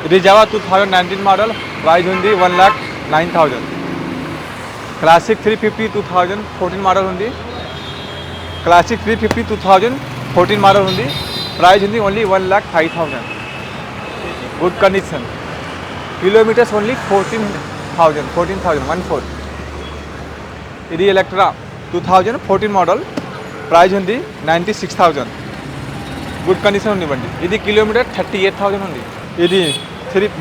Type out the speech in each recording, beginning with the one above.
ఇది Java 2019 model, price ఉంది 1,09,000. Classic 350 2014 model ఉంది. క్లాసిక్ 350 2014 మోడల్ ఉంది. ప్రైస్ ఉంది only 1,05,000. Good condition. Kilometres only 14,000. ఇది ఎలక్ట్రా 2014 మోడల్, ప్రైస్ ఉంది 96,000. గుడ్ కండిషన్ ఉంది బండి. ఇది కిలోమీటర్ 38,000 ఉంది. ఇది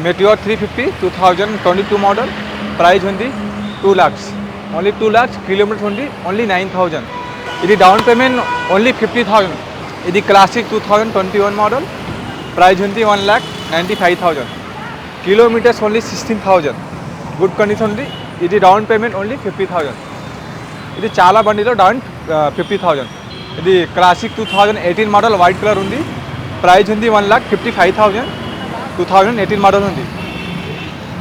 మెటియోర్ 350 2022 మోడల్, ప్రైస్ ఉంది 2 lakhs. Only 2 lakhs. కిలోమీటర్స్ ఉంది ఓన్లీ 9,000. ఇది డౌన్ పేమెంట్ ఓన్లీ 50,000. ఇది క్లాసిక్ 2021 మోడల్, ప్రైస్ ఉంది 1,95,000. Kilometres only 16,000. గుడ్ కండిషన్ ఉంది. ఇది డౌన్ పేమెంట్ ఓన్లీ 50,000. ఇది చాలా బండిలో డౌన్ 50,000. ఇది క్లాసిక్ 2018 మోడల్, వైట్ కలర్ ఉంది. ప్రైస్ ఉంది 1,55,000. 2018 మోడల్ ఉంది.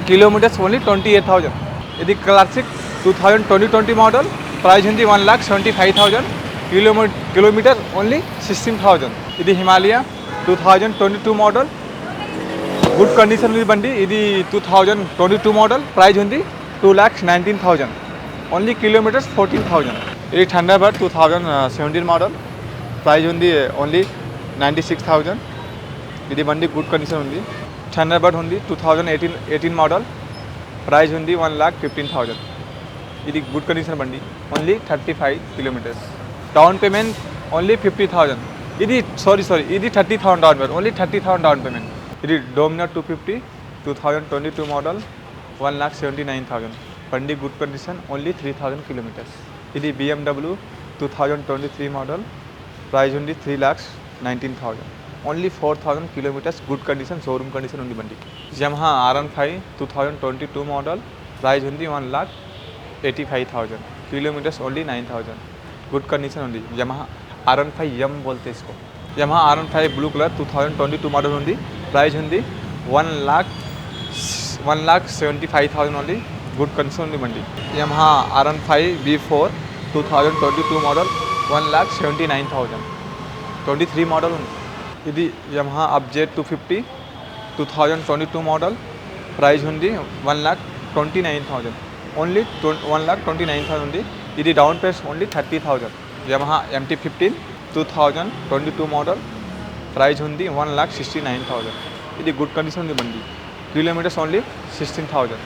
Kilometres only 28,000. ఇది క్లాసిక్ 2020 మోడల్, ప్రైస్ ఉంది 1,75,000. Kilometre only 16,000. ఇది హిమాలయ 2022 మోడల్, గుడ్ కండిషన్ ఉంది బండి. ఇది 2022 మోడల్, ప్రైస్ ఉంది 2,19,000. Only kilometres 14,000. ఇది థండర్బర్డ్ 2017 మోడల్, ప్రైస్ ఉంది ఓన్లీ 96,000. ఇది బండి గుడ్ కండిషన్ ఉంది. థండర్బర్డ్ ఉంది 2018 మోడల్, ప్రైస్ ఉంది 1,15,000. ఇది గుడ్ కండిషన్ బండి. Only 35 kilometres. Down payment only 50,000. ఇది ఇది 30,000 down payment. Only 30,000 down payment. ఇది డోమినర్ 250 2022 మోడల్, 1,79,000. బండి గుడ్ కండిషన్. Only 3,000 kilometres. ఇది BMW 2023 మోడల్, ప్రైస్ ఉంది 3,19,000. Only 4,000 kilometres. Good condition, showroom condition ఉంది బండి. యమహా R15 2022 మోడల్, ప్రైస్ ఉంది 1,85,000. Kilometres only 9,000. గుడ్ కండిషన్ ఉంది. యమహా R15M బోల్తే ఇస్కో. Yamaha R15 blue colour 2022 model ఉంది. ప్రైస్ ఉంది 1,75,000 ఓన్లీ. గుడ్ కండిషన్ ఉంది బండి. Yamaha R15 V4 2022 model, 1,79,000. 23 model ఉంది. ఇది యమహా అప్జెట్ 250 2022 మోడల్, ప్రైస్ ఉంది 1,29,000. ఓన్లీ 1,29,000 ఉంది. ఇది down payment only 30,000. Yamaha MT-15 2022 model, price ఉంది 1,69,000. ఇది గుడ్ కండిషన్ ఉంది బండి. Kilometres only 16,000.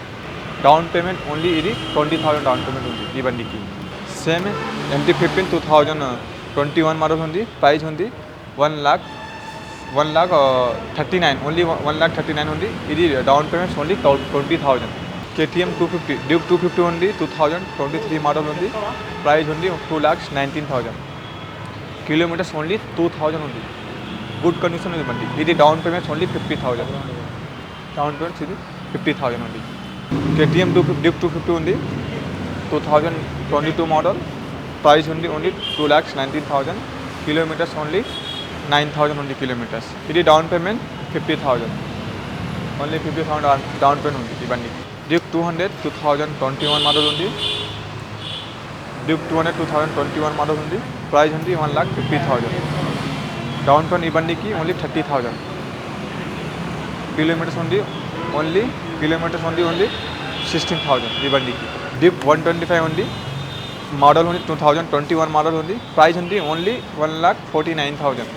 Down payment only ఇది 20,000 డౌన్ పేమెంట్ ఉంది ఈ బండికి. సేమ్ MT-15 2021 మోడల్ ఉంది. ప్రైస్ ఉంది 1,39,000. ఓన్లీ 1,39,000 ఉంది. ఇది down payments only 20,000. KTM 250 Duke 250 ఉంది. 2023 మోడల్ ఉంది. ప్రైస్ ఉంది 2,19,000. కిలోమీటర్స్ ఓన్లీ 2,000 ఉంది. గుడ్ కండిషన్ ఉంది బండి. ఇది down payments only 50,000. Down payments ఇది 50,000 ఉంది. KTM డ్యూక్ 250 ఉంది. 2022 మోడల్, ప్రైస్ ఉంది ఓన్లీ 2,19,000. కిలోమీటర్స్ ఓన్లీ 9,000 ఉంది కిలోమీటర్స్. ఇది down payment 50,000. Only 50,000 down payment ఉంది ఈ బండికి. డ్యూక్ 200 2021 మోడల్ ఉంది. డ్యూక్ 200 2021 మోడల్ ఉంది. ప్రైస్ ఉంది 1,50,000. డౌన్ పేమెంట్ ఈ బండికి ఓన్లీ 30,000. కిలోమీటర్స్ ఉంది ఓన్లీ 16,000 ఈ బండికి. డ్యూక్ 125 ఉంది. మోడల్ ఉంది 2021 మోడల్ ఉంది. ప్రైస్ ఉంది ఓన్లీ 1,49,000.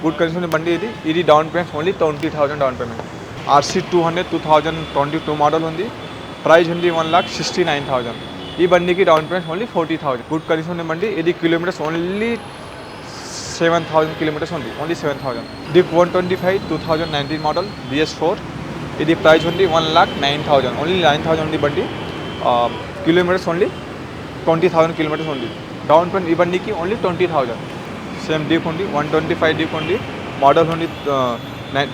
గుడ్ కండిషన్ బండి ఇది. ఇది down payment only 20,000 down payment. RC 200 2022 model ఉంది. ప్రైస్ ఉంది 1,69,000. ఈ బండికి down payment only 40,000. Good condition ఉంది బండి. ఇది కిలోమీటర్స్ ఓన్లీ 7,000 కిలోమీటర్స్ ఉంది. ఓన్లీ 7,000. Duke 125 2019 model BS4. ఇది ప్రైస్ ఉంది 1,09,000. ఓన్లీ 9,000 ఉంది బండి. కిలోమీటర్స్ ఓన్లీ 20,000 కిలోమీటర్స్ ఉంది. డౌన్ పేమెంట్ ఈ బండికి ఓన్లీ 20,000. సేమ్ డీప్ ఉంది, 125 డీప్ ఉంది, మోడల్ ఉంది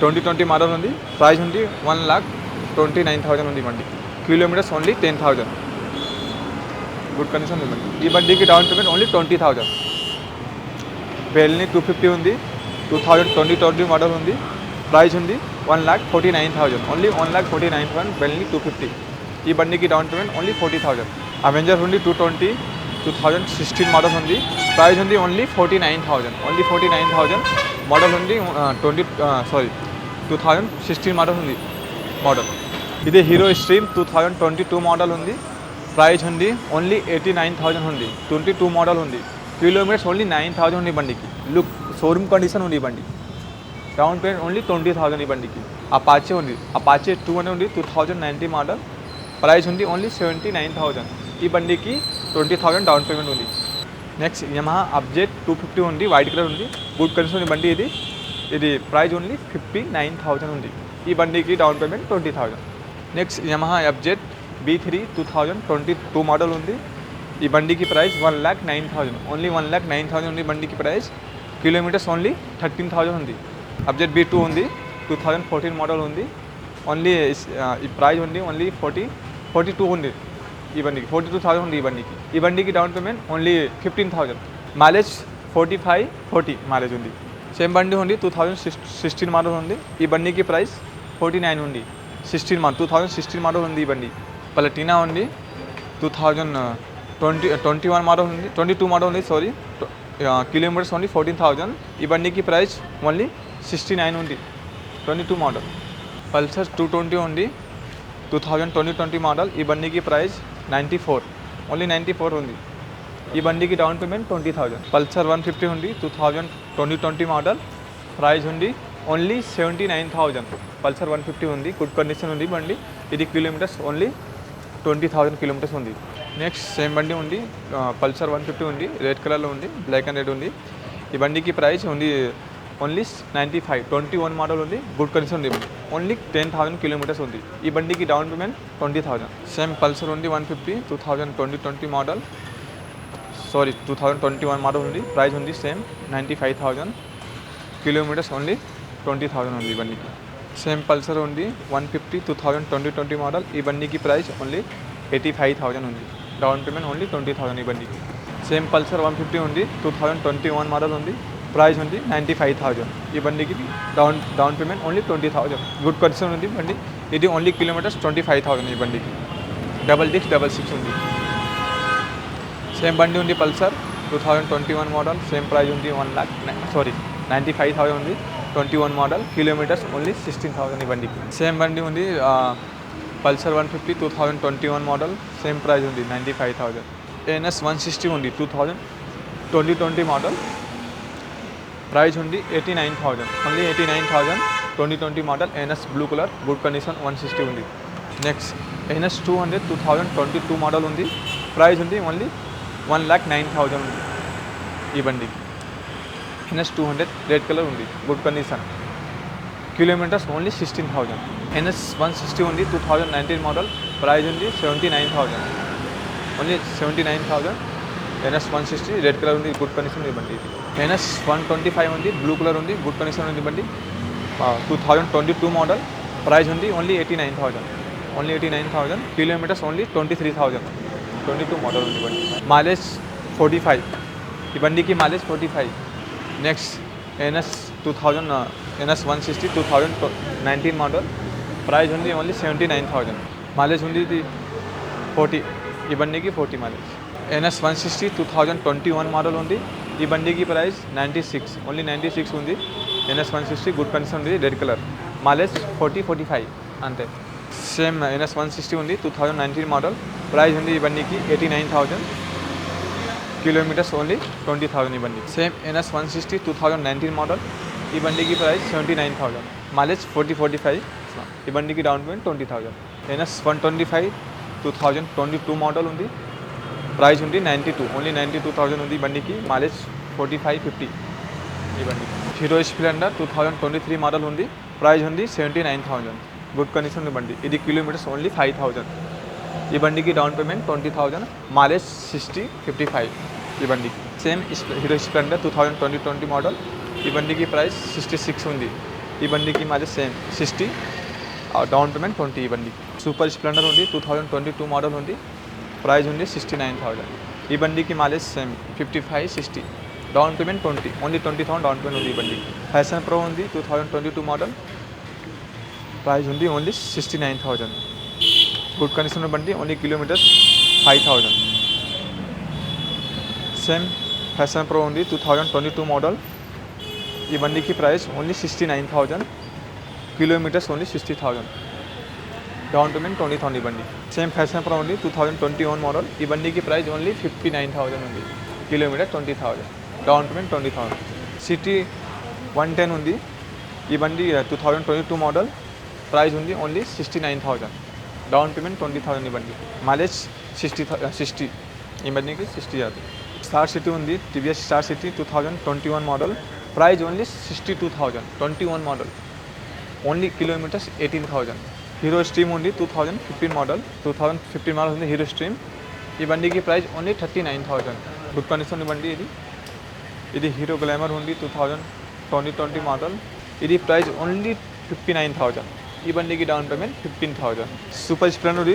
2020 మోడల్ ఉంది, ప్రైస్ ఉంది 1,29,000 ఉంది బండి. Kilometres only 10,000. గుడ్ కండిషన్ ఉంది బండి. ఈ బండికి డౌన్ పేమెంట్ ఓన్లీ 20,000. బెల్ని 250 ఉంది, 2020 మోడల్ ఉంది, ప్రైస్ ఉంది 1,49,000. ఓన్లీ 1,49,000 బెల్ని 250. ఈ బండికి డౌన్ పేమెంట్ ఓన్లీ 40,000. అవెంజర్ ఉంది 2016 మోడల్ ఉంది, ప్రైస్ ఉంది ఓన్లీ 49,000. ఓన్లీ 49,000 మోడల్ ఉంది, 2016 మోడల్ ఉంది మోడల్. ఇది హీరో స్ట్రీమ్ 2022 మోడల్ ఉంది, ప్రైస్ ఉంది ఓన్లీ 89,000 ఉంది. 22 మోడల్ ఉంది, కిలోమీటర్స్ ఓన్లీ 9,000 ఉంది బండికి. లుక్ షోరూమ్ కండిషన్ ఉంది బండి. డౌన్ పేమెంట్ ఓన్లీ 20,000 ఈ బండికి. అపాచే ఉంది, అపాచే 2 అని ఉంది 2019 మోడల్, ప్రైస్ ఉంది ఓన్లీ 79,000. ఈ బండికి 20,000 డౌన్ పేమెంట్ ఉంది. నెక్స్ట్ యమహా అప్జెట్ 250 ఉంది, వైట్ కలర్ ఉంది, గుడ్ కండిషన్ ఉంది బండి. ఇది ప్రైస్ ఓన్లీ 59,000 ఉంది. ఈ బండికి డౌన్ పేమెంట్ 20,000. నెక్స్ట్ యమహా అప్జెట్ B3 2022 మోడల్ ఉంది, ఈ బండికి ప్రైస్ 1,09,000. ఓన్లీ 1,09,000 ఉంది బండికి ప్రైస్. కిలోమీటర్స్ ఓన్లీ 13,000 ఉంది. అప్జెట్ B2 ఉంది, 2014 మోడల్ ఉంది, ఓన్లీ ఈ ప్రైస్ ఉంది ఓన్లీ 42 ఉంది ఈ బండికి. 42,000 ఉంది ఈ బండికి. ఈ బండికి down payment only 15,000. Mileage 45-40 mileage ఉంది. సేమ్ బండి ఉంది, 2016 మోడల్ ఉంది, ఈ బండికి ప్రైస్ 49 ఉంది. 2016 మోడల్ ఉంది ఈ బండి. పలటీనా ఉంది, 2021 మోడల్ ఉంది, 22 మోడల్ ఉంది, కిలోమీటర్స్ ఓన్లీ 14,000. ఈ బండికి ప్రైస్ ఓన్లీ 69 ఉంది. 22 మోడల్. పల్సర్ 220 ఉంది, 2020 మోడల్, ఈ బండికి ప్రైస్ 94, ఓన్లీ 94 ఉంది. ఈ బండికి డౌన్ పేమెంట్ 20,000. పల్సర్ 150 ఉంది, 2020 మోడల్, ప్రైస్ ఉంది ఓన్లీ 79,000. పల్సర్ 150 ఉంది, గుడ్ కండిషన్ ఉంది బండి. ఇది కిలోమీటర్స్ ఓన్లీ 20,000 కిలోమీటర్స్ ఉంది. నెక్స్ట్ సేమ్ బండి ఉంది, పల్సర్ 150 ఉంది, రెడ్ కలర్లో ఉంది, బ్లాక్ అండ్ రెడ్ ఉంది. ఈ బండికి ప్రైస్ ఉంది ఓన్లీ 95, 21 మోడల్ ఉంది, గుడ్ కండిషన్ ఉంది. ఓన్లీ 10,000 కిలోమీటర్స్ ఉంది. ఈ బండికి డౌన్ పేమెంట్ 20,000. సేమ్ పల్సర్ ఉంది 150, 2020 మోడల్, 2021 మోడల్ ఉంది, ప్రైస్ ఉంది సేమ్ 95,000. కిలోమీటర్స్ ఓన్లీ 20,000 ఉంది ఈ బండికి. సేమ్ పల్సర్ ఉంది 150, 2020 మోడల్, ఈ బండికి ప్రైస్ ఓన్లీ 85,000 ఉంది. డౌన్ పేమెంట్ ఓన్లీ 20,000 ఈ బండికి. సేమ్ పల్సర్ 150 ఉంది, 2021 మోడల్ ఉంది, ప్రైస్ ఉంది 95,000. ఈ బండికి down payment only 20,000. Good condition ఉంది బండి. ఇది ఓన్లీ కిలోమీటర్స్ 25,000 ఈ బండికి. 66 ఉంది. సేమ్ బండి ఉంది పల్సర్ 2021 మోడల్, సేమ్ ప్రైస్ ఉంది 95,000 ఉంది. 21 మోడల్, కిలోమీటర్స్ ఓన్లీ 16,000 ఈ బండికి. సేమ్ బండి ఉంది పల్సర్ 150, 2021 మోడల్, సేమ్ ప్రైస్ ఉంది 95,000. NS 160 ఉంది, 2020 మోడల్, ప్రైస్ ఉంది 89,000, only 89,000. 2020 model, NS blue colour, good condition, 160 ఉంది. నెక్స్ట్ NS 200, 2022 మోడల్ ఉంది, ప్రైస్ ఉంది ఓన్లీ 1,09,000 ఉంది ఈ బండికి. NS 200 రెడ్ కలర్ ఉంది, good condition, kilometres only 16,000. NS 160 ఉంది, 2019 మోడల్, ప్రైస్ ఉంది 79,000, ఓన్లీ 79,000. NS 160 రెడ్ కలర్ ఉంది, గుడ్ కండిషన్ ఉంది బండి. NS 125 ఉంది, బ్లూ కలర్ ఉంది, గుడ్ కండిషన్ ఉంది బండి. 2022 మోడల్, ప్రైస్ ఉంది only 89,000, only 89,000. Kilometres only 23,000. 22 model ఉంది బండి. మైలేజ్ 45 ఈ బండికి, mileage 45. Next NS 160 2019 model, price ఉంది ఓన్లీ 79,000, మైలేజ్ ఉంది ఇది 40 ఈ బండికి, 40 మైలేజ్. NS 160 2021 మోడల్ ఉంది, ఈ బండికి ప్రైస్ 96, ఓన్లీ 96 ఉంది. NS 160 గుడ్ కండిషన్ ఉంది, రెడ్ కలర్, మైలేజ్ 40-45 అంతే. సేమ్ NS 160 ఉంది, 2019 మోడల్, ప్రైస్ ఉంది ఈ బండికి 89,000, కిలోమీటర్స్ ఓన్లీ 20,000 ఈ బండి. సేమ్ NS 160 2019 మోడల్, ఈ బండికి ప్రైస్ 79,000, మైలేజ్ 40-45, ఈ బండికి డౌన్ పేమెంట్ 20,000. NS 125 2022 మోడల్ ఉంది, ప్రైస్ ఉంది 92, ఓన్లీ 92,000 ఉంది ఈ బండికి, మైలేజ్ 45-50 ఈ బండికి. హీరో స్ప్లెండర్ 2023 మోడల్ ఉంది, ప్రైస్ ఉంది 79,000, గుడ్ కండిషన్ ఉంది బండి. ఇది కిలోమీటర్స్ ఓన్లీ 5,000. ఈ బండికి డౌన్ పేమెంట్ 20,000, మైలేజ్ 60, 55 ఈ బండికి. సేమ్ హీరో స్ప్లెండర్ 2020 మోడల్, ఈ బండికి ప్రైస్ 66 ఉంది. ఈ బండికి మైలేజ్ సేమ్ 60, డౌన్ పేమెంట్ 20 ఈ బండికి. సూపర్ స్ప్లెండర్ ఉంది 2022 మోడల్ ఉంది, ప్రైస్ ఉంది 69,000. ఈ బండికి mileage same 55, 60, down payment 20, only 20,000 down payment ఉంది ఈ బండికి. ఫ్యాషన్ ప్రో ఉంది 2022 మోడల్, ప్రైస్ ఉంది ఓన్లీ 69,000. గుడ్ కండిషన్ బండి, only kilometres 5,000. Same fashion pro ఉంది 2022 మోడల్, ఈ బండికి price only 69,000, kilometres only 60,000, down payment 20,000 ఈ బండి. సేమ్ ఫ్యాషన్ ప్రో ఉంది 2021 మోడల్, ఈ బండికి ప్రైస్ ఓన్లీ 59,000 ఉంది, కిలోమీటర్ 20,000, డౌన్ పేమెంట్ 20,000. సిటీ 110 ఉంది, ఈ బండి 2022 మోడల్, ప్రైస్ ఉంది ఓన్లీ 69,000, డౌన్ పేమెంట్ 20,000 ఈ బండి. మైలేజ్ 60 ఈ బండికి 60 అవుతుంది. స్టార్ సిటీ ఉంది, TVS star city 2021 model, price only 62,000, 21 model, only kilometres 18,000. Hero stream ఉంది 2015 మోడల్, ఉంది హీరో స్ట్రీమ్, ఈ బండికి ప్రైస్ ఓన్లీ 39,000. గుడ్ కండిషన్ బండి ఇది. ఇది హీరో గ్లామర్ ఉంది 2020 మోడల్, ఇది ప్రైస్ ఓన్లీ 59,000, ఈ బండికి down payment 15,000. Super Splendor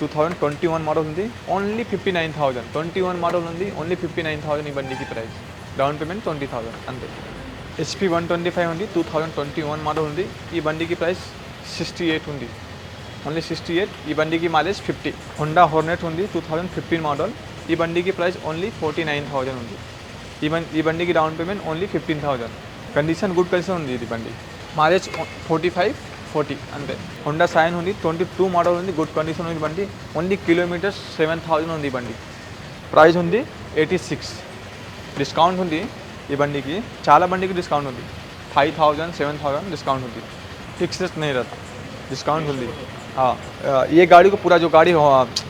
2021 model ఉంది, ఓన్లీ 59,000, 21 మోడల్ ఉంది, ఓన్లీ 59,000 ఈ బండికి ప్రైస్, డౌన్ పేమెంట్ 20,000 అంతే. HP 125 ఉంది 2021 మోడల్ ఉంది, ఈ బండికి ప్రైస్ 68 ఉంది, ఓన్లీ 68, ఈ బండికి మైలేజ్ 50. హోండా హార్నెట్ ఉంది 2015 మోడల్, ఈ బండికి ప్రైస్ ఓన్లీ 49,000 ఉంది, ఈ బండికి down payment only 15,000. Condition good condition ఉంది ఇది బండి, మైలేజ్ 45, 40 అంతే. హోండా సైన్ ఉంది 22 మోడల్ ఉంది, గుడ్ కండిషన్ ఉంది బండి, ఓన్లీ కిలోమీటర్స్ 7,000 ఉంది ఈ బండి, ప్రైస్ ఉంది 86. డిస్కౌంట్ ఉంది ఈ బండికి, చాలా బండికి డిస్కౌంట్ ఉంది, 5,000, 7,000 डिस्काउंट होती है, फिक्स रेट नहीं रहता, डिस्काउंट होती है. हाँ, ये गाड़ी को पूरा जो गाड़ी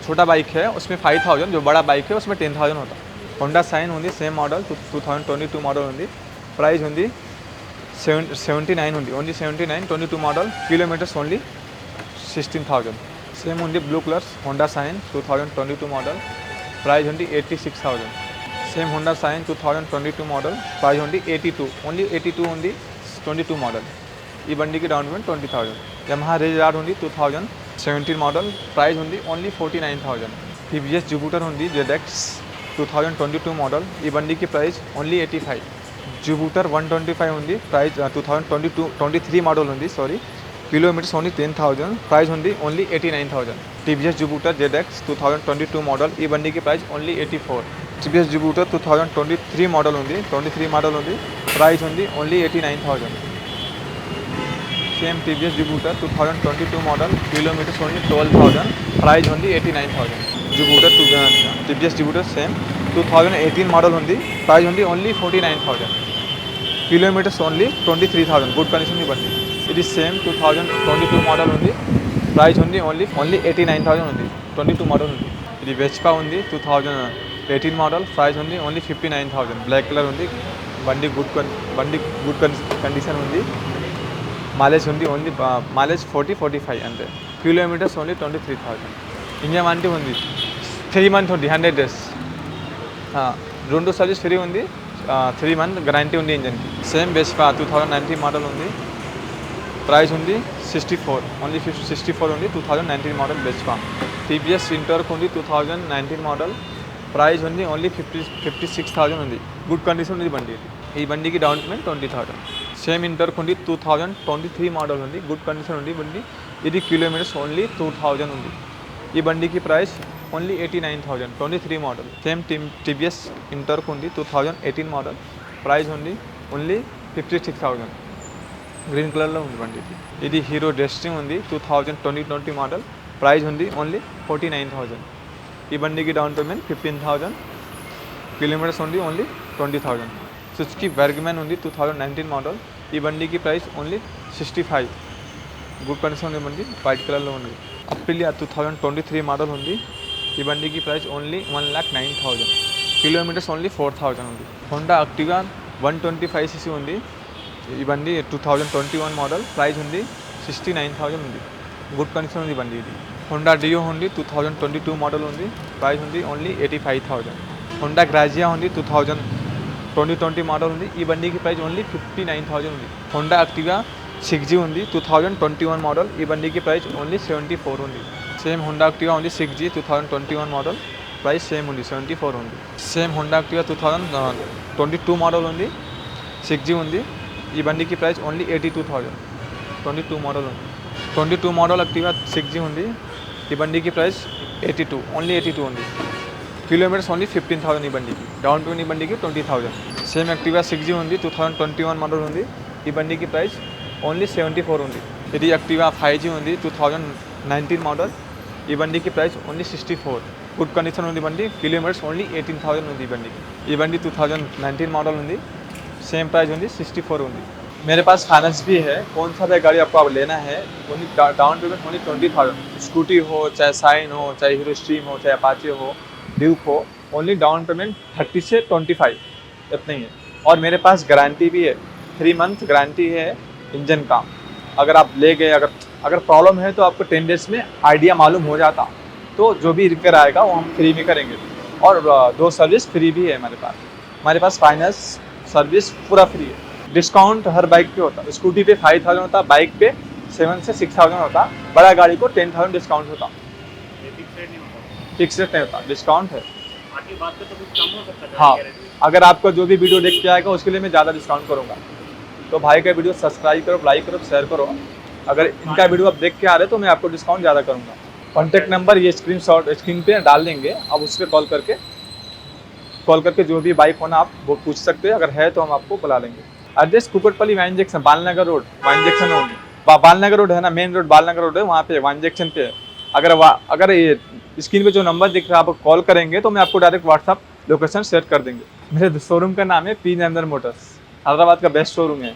छोटा बाइक है उसमें 5,000, जो बड़ा बाइक है उसमें 10,000 होता. होंडा साइन ఉంది సేమ్ మోడల్ 2022 మోడల్ ఉంది, ప్రైస్ ఉంది 79 ఉంది, only 79, 22 model, kilometres only 16,000. Same ఉంది blue colour Honda Shine 2022 model, price ఉంది 86,000. Same Honda Shine 2022 model, price ఉంది 82, ఓన్లీ 82 ఉంది, 22 మోడల్, ఈ బండికి down payment 20,000. Yamaha ray Z R ఉంది 2017 మోడల్, ప్రైస్ ఉంది ఓన్లీ 49,000. టీవీఎస్ జూపిటర్ ఉంది ZX 2022 మోడల్, ఈ బండికి ప్రైస్ ఓన్లీ 85. జూపిటర్ 125 ఉంది, ప్రైస్ 2023 మోడల్ ఉంది, కిలోమీటర్స్ ఓన్లీ 10,000, ప్రైస్ ఉంది only 89,000. TVS Jupiter ZX 2022 model, ఈ బండికి price only 84. TVS Jupiter 2023 model ఉంది, ప్రైస్ ఉంది only 89,000. Same TVS Jupiter 2022 model, kilometres only 12,000, price ఉంది 89,000. టీవీఎస్ జూపిటర్ సేమ్ 2018 మోడల్ ఉంది, price ఉంది only 49,000, kilometres only 23,000, good condition ఇవ్వండి. ఇది సేమ్ 2022 మోడల్ ఉంది, ప్రైస్ ఉంది ఓన్లీ 89,000 ఉంది, 22 మోడల్ ఉంది. ఇది వెస్పా ఉంది 2018 మోడల్, ప్రైస్ ఉంది ఓన్లీ 59,000, బ్లాక్ కలర్ ఉంది, బండి గుడ్ కండిషన్ ఉంది, మైలేజ్ ఉంది ఓన్లీ మైలేజ్ 40, 45 అంతే, కిలోమీటర్స్ ఓన్లీ 23,000. ఇంజన్ వారంటీ ఉంది 3 months ఉంది, 100 days, 2 సర్వీస్ ఫ్రీ ఉంది, 3 months గ్యారంటీ ఉంది ఇంజన్కి. సేమ్ వెస్పా 2019 మోడల్ ఉంది, ప్రైస్ ఉంది 64, ఓన్లీ 64 ఉంది, 2019 మోడల్ వెస్పా. టీవీఎస్ ఇంటర్క్ ఉంది 2019 మోడల్, ప్రైస్ ఉంది ఓన్లీ 56,000 ఉంది, గుడ్ కండిషన్ ఉంది బండి. ఈ బండికి డౌన్ పేమెంట్ 20,000. సేమ్ ఇంటర్క్ ఉంది 2023 మోడల్ ఉంది, గుడ్ కండిషన్ ఉంది బండి, ఇది కిలోమీటర్స్ ఓన్లీ 2,000 ఉంది, ఈ బండికి price only 89,000, 23 model. Same TVS Ntorq ఉంది 2018 మోడల్, ప్రైస్ ఉంది ఓన్లీ 56,000, గ్రీన్ కలర్లో ఉంది బండి. ఇది హీరో డెస్టినీ ఉంది 2020 మోడల్, ప్రైస్ ఉంది ఓన్లీ 49,000, ఈ బండికి డౌన్ పేమెంట్ 15,000, కిలోమీటర్స్ ఉంది ఓన్లీ 20,000. సుజుకి బెర్గ్మ్యాన్ ఉంది 2019 మోడల్, ఈ బండికి ప్రైస్ ఓన్లీ 65, గుడ్ కండిషన్ ఉంది బండి, వైట్ కలర్లో ఉంది. అప్రిలియా 2023 మోడల్ ఉంది, ఈ బండికి ప్రైస్ ఓన్లీ 1,09,000, కిలోమీటర్స్ ఓన్లీ 4,000 ఉంది. హోండా యాక్టివా 125cc ఉంది, ఈ బండి 2021 మోడల్, ప్రైస్ ఉంది 69,000 ఉంది, గుడ్ కండిషన్ ఉంది బండి ఇది. హోండా డియో ఉంది 2022 మోడల్ ఉంది, ప్రైస్ ఉంది ఓన్లీ 85,000. హోండా గ్రాజియా ఉంది 2020 మోడల్ ఉంది, ఈ బండికి ప్రైస్ ఓన్లీ 59,000 ఉంది. హోండా యాక్టివా 6G ఉంది 2021 మోడల్, ఈ బండికి ప్రైస్ ఓన్లీ 74 ఉంది. సేమ్ హోండా యాక్టివా ఉంది 6G 2021 మోడల్, ప్రైస్ సేమ్ ఉంది 74 ఉంది. సేమ్ హోండా యాక్టివా 2022 మోడల్ ఉంది, 6G ఉంది, ఈ బండికి ప్రైస్ ఓన్లీ 82,000. 22 మోడల్ ఉంది, 22 మోడల్ యాక్టివా 6G ఉంది, ఈ బండికి ప్రైస్ 82, ఓన్లీ 82 ఉంది. కిలోమీటర్స్ ఓన్లీ 15,000 ఈ బండికి. డౌన్ పేమెంట్ ఈ బండికి 20,000. సేమ్ యాక్టివా 6G ఉంది 2021 మోడల్ ఉంది, ఈ బండికి ప్రైస్ ఓన్లీ 74 ఉంది. ఇది యాక్టివా 5G ఉంది 2019 మోడల్, ఈ బండికి ప్రైస్ ఓన్లీ 64. గుడ్ కండిషన్ ఉంది బండి, కిలోమీటర్స్ ఓన్లీ 18,000 ఉంది ఈ బండికి. ఈ బండి 2019 మోడల్ ఉంది, सेम प्राइस ओनली 64 ओनली. मेरे पास फाइनेंस भी है, कौन सा भी गाड़ी आपको अब लेना है only down payment only 20,000. Scooty हो चाहे साइन हो चाहे हीरो स्ट्रीम हो चाहे अपाचे हो ड्यूक हो, ओनली डाउन पेमेंट 30 से 25 इतना ही है. और मेरे पास गारंटी भी है, 3 मंथ गारंटी है इंजन का. अगर आप ले गए, अगर प्रॉब्लम है तो आपको 10 डेज में आइडिया मालूम हो जाता, तो जो भी रिपेयर आएगा वो हम फ्री में करेंगे. और 2 सर्विस फ्री भी है हमारे पास फाइनेंस सर्विस पूरा फ्री है. डिस्काउंट हर बाइक पे होता है, स्कूटी पे 5,000 होता, बाइक पे 7 से 6,000 होता, बड़ा गाड़ी को 10,000 डिस्काउंट होता. फिक्स रेट नहीं होता, डिस्काउंट है. आगे बात पे तो कुछ कम हो सकता है. हाँ, अगर आपका जो भी वीडियो देख के आएगा उसके लिए मैं ज़्यादा डिस्काउंट करूँगा. तो भाई का वीडियो सब्सक्राइब करो, लाइक करो, शेयर करो. अगर इनका वीडियो आप देख के आ रहे तो मैं आपको डिस्काउंट ज़्यादा करूँगा. कॉन्टैक्ट नंबर ये स्क्रीन पे डाल देंगे, आप उस पर कॉल करके जो भी बाइक होना आप वो पूछ सकते हैं. अगर है तो हम आपको बुला लेंगे. Address Kukatpally wine junction, Balanagar road, wine junction road, Balanagar road है ना, मेन रोड बालनगर रोड है, वहाँ पे वाइन जंक्शन पे है. अगर ये स्क्रीन पे जो नंबर दिख रहा है आप कॉल करेंगे तो मैं आपको डायरेक्ट व्हाट्सअप लोकेशन शेयर कर देंगे. मेरे शोरूम का नाम है पी नरेंद्र मोटर्स, हैदराबाद का बेस्ट शोरूम है.